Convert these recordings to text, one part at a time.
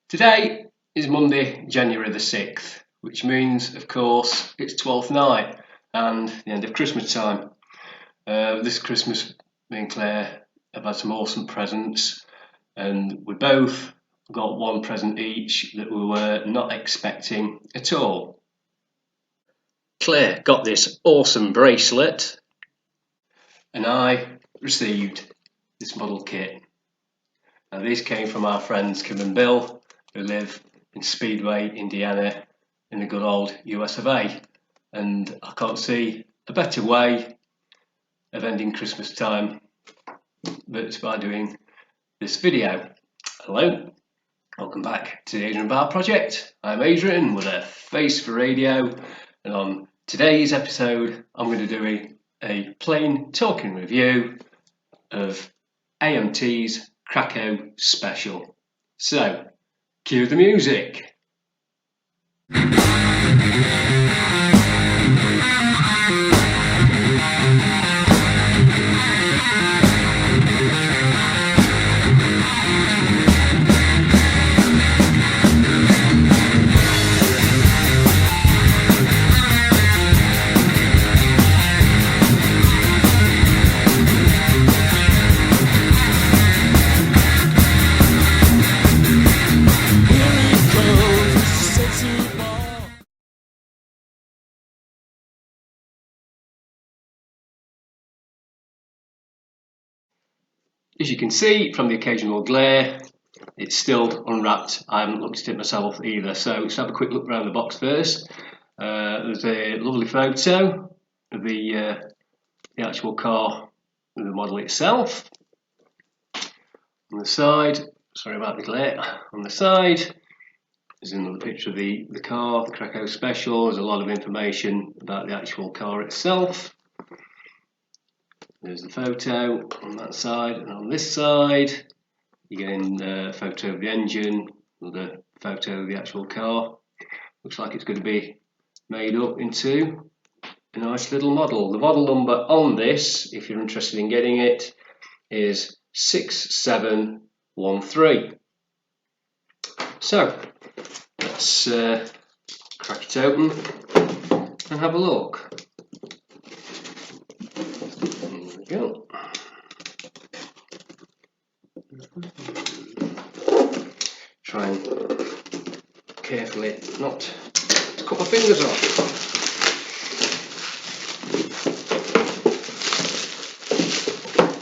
Today is Monday, January the 6th, which means, of course, it's 12th night and the end of Christmas time. This Christmas, me and Claire have had some awesome presents, and we both got one present each that we were not expecting at all. Claire got this awesome bracelet, and I received this model kit. Now, these came from our friends Kim and Bill, who live in Speedway, Indiana, in the good old US of A. And I can't see a better way of ending Christmas time but by doing this video. Hello, welcome back to the Adrian Bar Project. I'm Adrian with a face for radio, and on today's episode I'm going to do a plain talking review of AMT's Kraco special. So, cue the music. As you can see from the occasional glare, it's still unwrapped. I haven't looked at it myself either, so let's have a quick look around the box first. There's a lovely photo of the actual car and the model itself. On the side, sorry about the glare, on the side there's another picture of the car, the Kraco special. There's a lot of information about the actual car itself. There's the photo on that side, and on this side you're getting a photo of the engine, another photo of the actual car. Looks like it's going to be made up into a nice little model. The model number on this, if you're interested in getting it, is 6713. So let's crack it open and have a look. Go. Try and carefully not to cut my fingers off.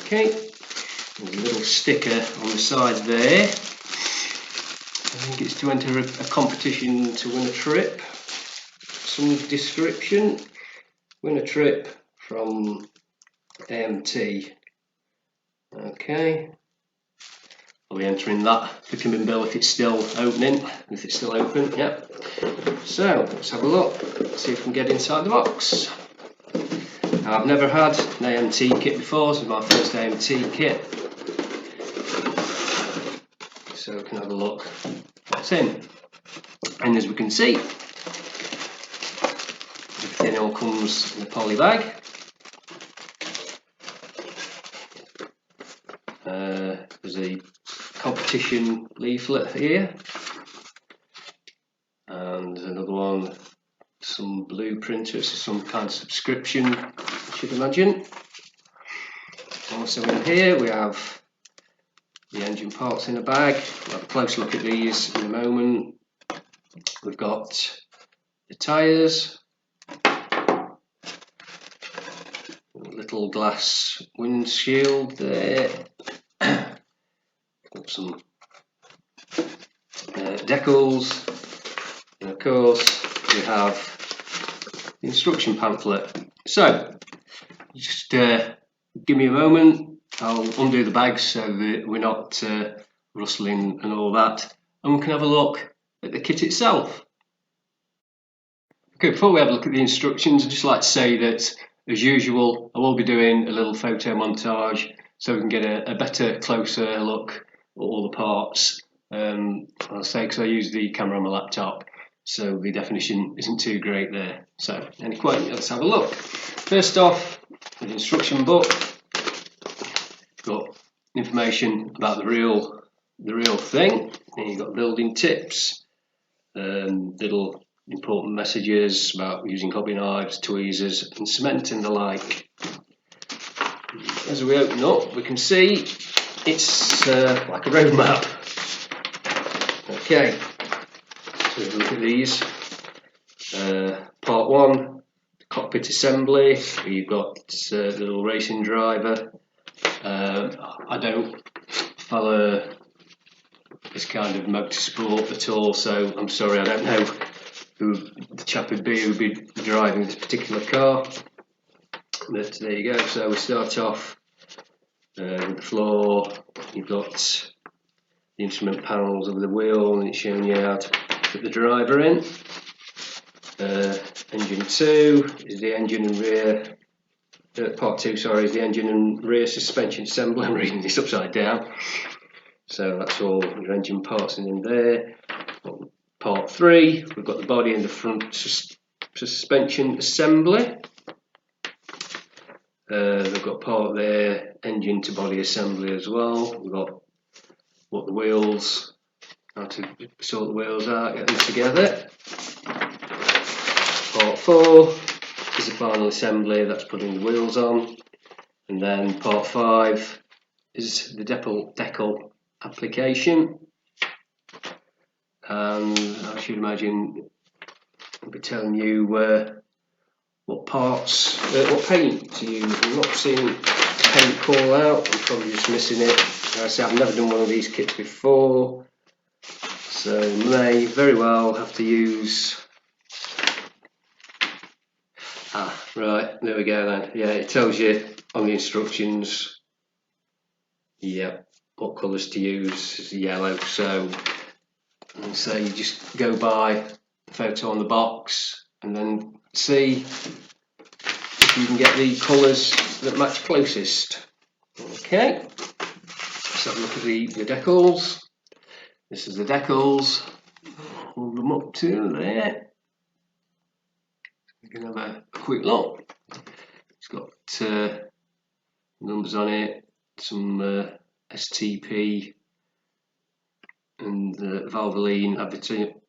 Okay, there's a little sticker on the side there. I think it's to enter a competition to win a trip, some description. Win a trip from AMT. Okay, I'll be entering that for Kim and Bill if it's still opening. If it's still open, yeah. So let's have a look. Let's see if we can get inside the box. Now, I've never had an AMT kit before. This is my first AMT kit. So we can have a look what's in. And as we can see, everything all comes in a poly bag. There's a competition leaflet here, and another one, some blueprint, it's some kind of subscription, I should imagine. Also in here we have the engine parts in a bag. We'll have a close look at these in a moment. We've got the tyres, a little glass windshield there. Got some decals, and of course we have the instruction pamphlet. So just give me a moment, I'll undo the bags so that we're not rustling and all that, and we can have a look at the kit itself. Okay, before we have a look at the instructions, I'd just like to say that, as usual, I will be doing a little photo montage so we can get a better, closer look at all the parts. I'll say because I use the camera on my laptop, so the definition isn't too great there. So anyway, let's have a look. First off, the instruction book. Got information about the real thing. And you've got building tips, little important messages about using hobby knives, tweezers and cement and the like. As we open up, we can see it's like a road map. Okay, so look at these. Part 1, cockpit assembly. You've got the little racing driver. I don't follow this kind of motorsport at all, so I'm sorry, I don't know who the chap would be who would be driving this particular car. But there you go. So we start off with the floor. You've got the instrument panels of the wheel, and it's showing you how to put the driver in. Engine 2 is the engine and rear. Part 2, sorry, is the engine and rear suspension assembly. I'm reading this upside down. So that's all your engine parts in there. Part 3, we've got the body and the front suspension assembly. We've got part there, engine to body assembly as well. We've got what the wheels, how to sort the wheels out, get them together. Part 4 is the final assembly, that's putting the wheels on. And then part 5 is the decal application. And I should imagine I'll be telling you what parts, what paint to use. I'm not seeing paint call out, I'm probably just missing it. As I say, I've never done one of these kits before, so may very well have to use. Right, there we go then. Yeah, it tells you on the instructions, yeah, what colours to use. Is yellow, so you just go by the photo on the box and then see if you can get the colours that match closest. Okay, let's have a look at the decals. This is the decals. Hold them up to there. We can have a quick look. It's got numbers on it, some STP and Valvoline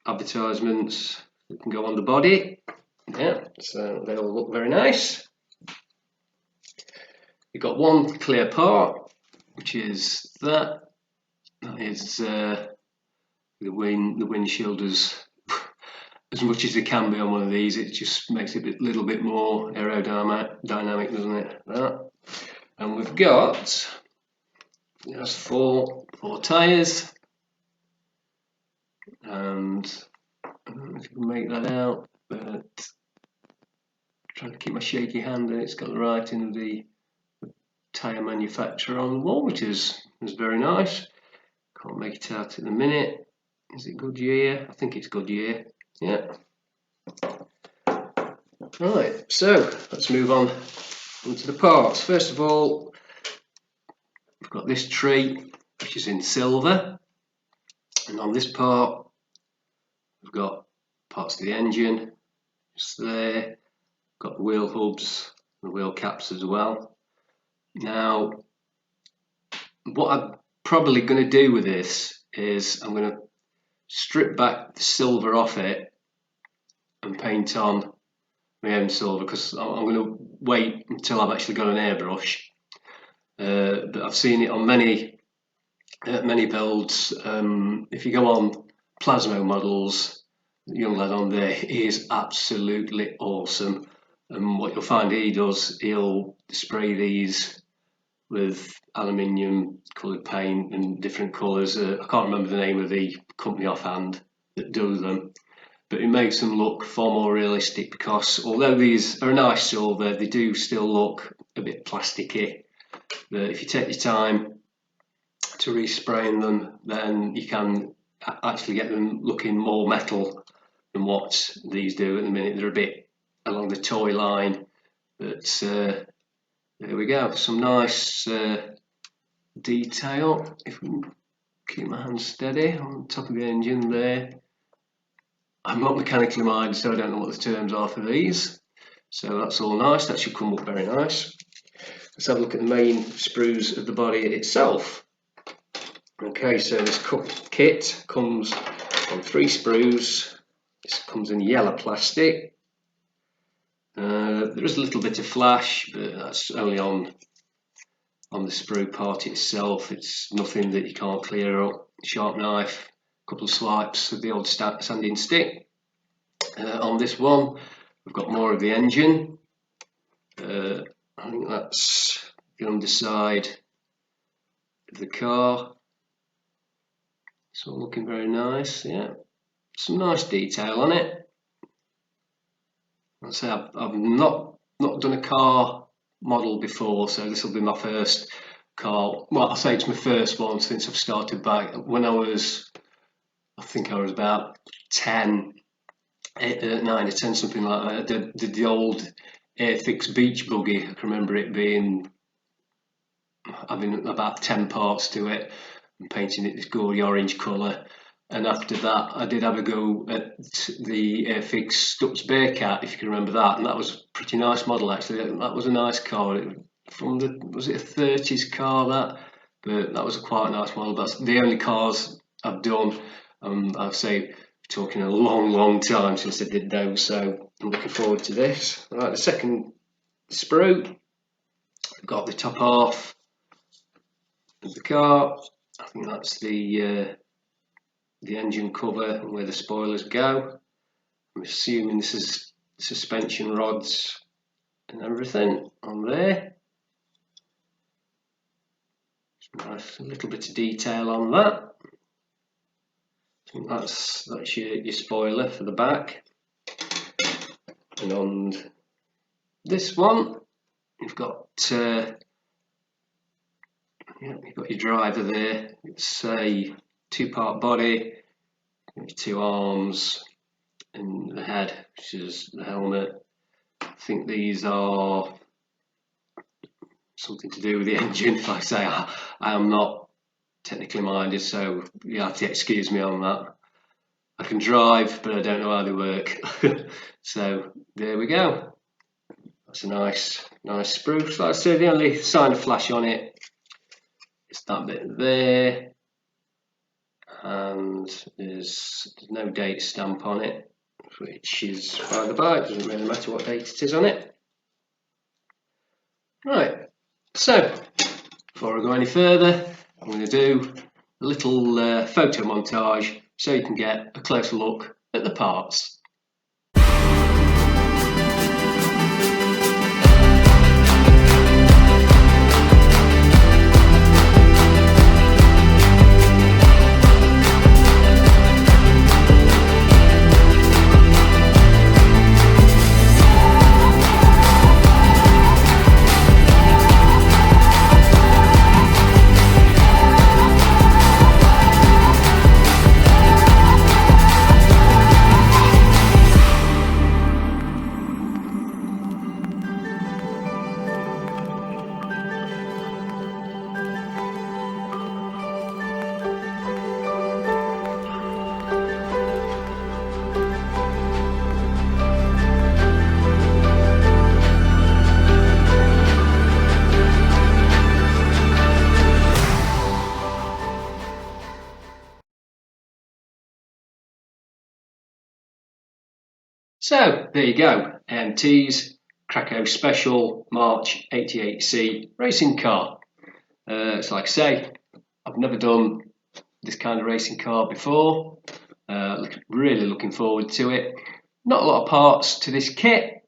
advertisements that can go on the body. Yeah, so they all look very nice. You've got one clear part, which is that. That is the windshield as much as they can be on one of these. It just makes it a little bit more aerodynamic, doesn't it? That. And we've got there's four tyres, and I don't know if you can make that out, but I'm trying to keep my shaky hand, and it's got the writing of the tyre manufacturer on the wall, which is very nice. Can't make it out at the minute. Is it Goodyear? I think it's Goodyear. Yeah. Right, so let's move on into the parts. First of all, we've got this tree, which is in silver, and on this part we've got parts of the engine just there. Got the wheel hubs, the wheel caps as well. Now, what I'm probably going to do with this is I'm going to strip back the silver off it and paint on my own silver, because I'm going to wait until I've actually got an airbrush. But I've seen it on many builds. If you go on Plasmo models, the young lad on there, he is absolutely awesome. And what you'll find he does, he'll spray these with aluminium coloured paint in different colours. I can't remember the name of the company offhand that does them, but it makes them look far more realistic, because although these are a nice silver, they do still look a bit plasticky. But if you take your time to respraying them, then you can actually get them looking more metal than what these do at the minute. They're a bit along the toy line, but there we go, some nice detail. If we can keep my hand steady on top of the engine there. I'm not mechanically minded, so I don't know what the terms are for these. So that's all nice, that should come up very nice. Let's have a look at the main sprues of the body itself. Okay, so this kit comes on 3 sprues. This comes in yellow plastic. There is a little bit of flash, but that's only on the sprue part itself. It's nothing that you can't clear up. Sharp knife, a couple of swipes with the old sanding stick. On this one, we've got more of the engine. I think that's the underside of the car. It's all looking very nice, yeah. Some nice detail on it. I'd say I've not done a car model before, so this will be my first car. Well, I'll say it's my first one since I've started back. When I think I was about 10, 9 or 10, something like that. I did the old Airfix beach buggy. I can remember it having about 10 parts to it and painting it this gory orange colour. And after that, I did have a go at the Airfix Stubbs Bearcat, if you can remember that, and that was a pretty nice model actually. That was a nice car. Was it a 30s car that? But that was a quite nice model. That's the only cars I've done. I'd say talking a long time since I did those, so I'm looking forward to this. Right, the second sprue, I've got the top half of the car. I think that's the engine cover and where the spoilers go. I'm assuming this is suspension rods and everything on there. Nice, a little bit of detail on that. I think that's your spoiler for the back. And on this one, you've got you've got your driver there. It's a 2-part body, 2 arms, and the head, which is the helmet. I think these are something to do with the engine. Like I say, I am not technically minded, so you have to excuse me on that. I can drive, but I don't know how they work. So there we go. That's a nice sprue. So like I say, the only sign of flash on it is that bit there, and there's no date stamp on it, which is by the by. It doesn't really matter what date it is on it. Right. So before I go any further, I'm going to do a little photo montage so you can get a closer look at the parts. So there you go, AMT's Kraco Special March 88C racing car. So like I say, I've never done this kind of racing car before. Really looking forward to it. Not a lot of parts to this kit.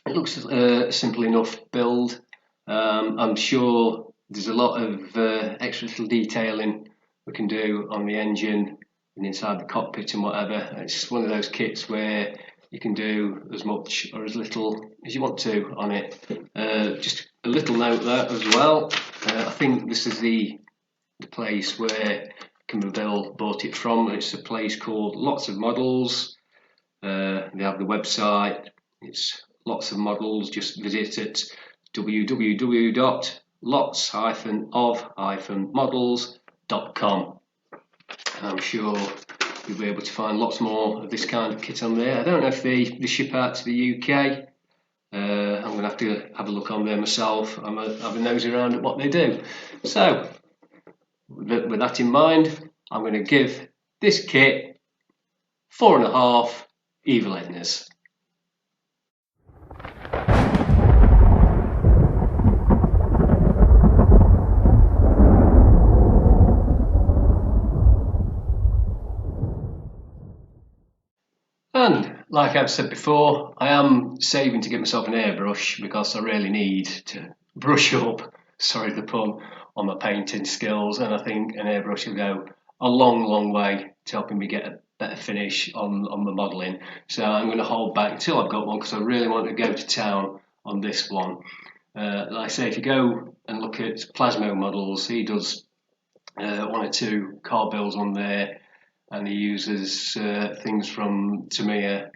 It looks a simple enough build. I'm sure there's a lot of extra little detailing we can do on the engine and inside the cockpit and whatever. It's one of those kits where you can do as much or as little as you want to on it. Just a little note there as well. I think this is the place where Kimberville bought it from. It's a place called Lots of Models. They have the website. It's Lots of Models. Just visit it www.lots-of-models.com. I'm sure you'll be able to find lots more of this kind of kit on there. I don't know if they ship out to the UK. I'm going to have to have a look on there myself. I'm have a nosy around at what they do. So with that in mind, I'm going to give this kit 4.5 Evil Ednas. And like I've said before, I am saving to get myself an airbrush because I really need to brush up, sorry the pun, on my painting skills, and I think an airbrush will go a long way to helping me get a better finish on my modelling. So I'm going to hold back until I've got one because I really want to go to town on this one. Like I say, if you go and look at Plasmo models, he does 1 or 2 car builds on there, and he uses things from Tamiya,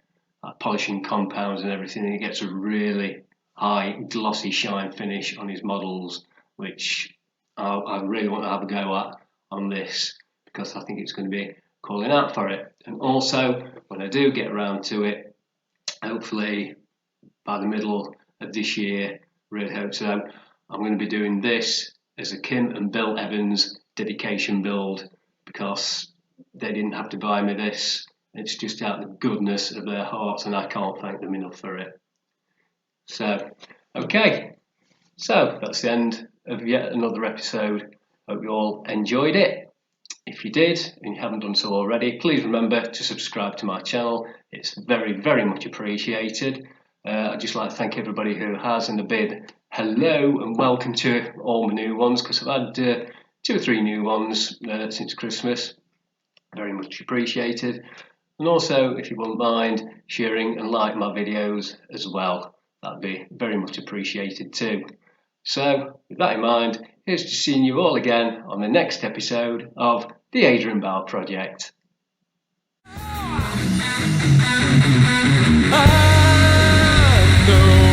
polishing compounds and everything, and he gets a really high glossy shine finish on his models, which I really want to have a go at on this because I think it's going to be calling out for it. And also, when I do get around to it, hopefully by the middle of this year, really hope so, I'm going to be doing this as a Kim and Bill Evans dedication build because they didn't have to buy me this. It's just out of the goodness of their hearts, and I can't thank them enough for it. So, okay. So, that's the end of yet another episode. Hope you all enjoyed it. If you did, and you haven't done so already, please remember to subscribe to my channel. It's very much appreciated. I'd just like to thank everybody who has, and a big hello and welcome to all my new ones, because I've had 2 or 3 new ones since Christmas. Very much appreciated. And also, if you wouldn't mind sharing and like my videos as well, that'd be very much appreciated too. So, with that in mind, here's to seeing you all again on the next episode of the Adrian Project. I know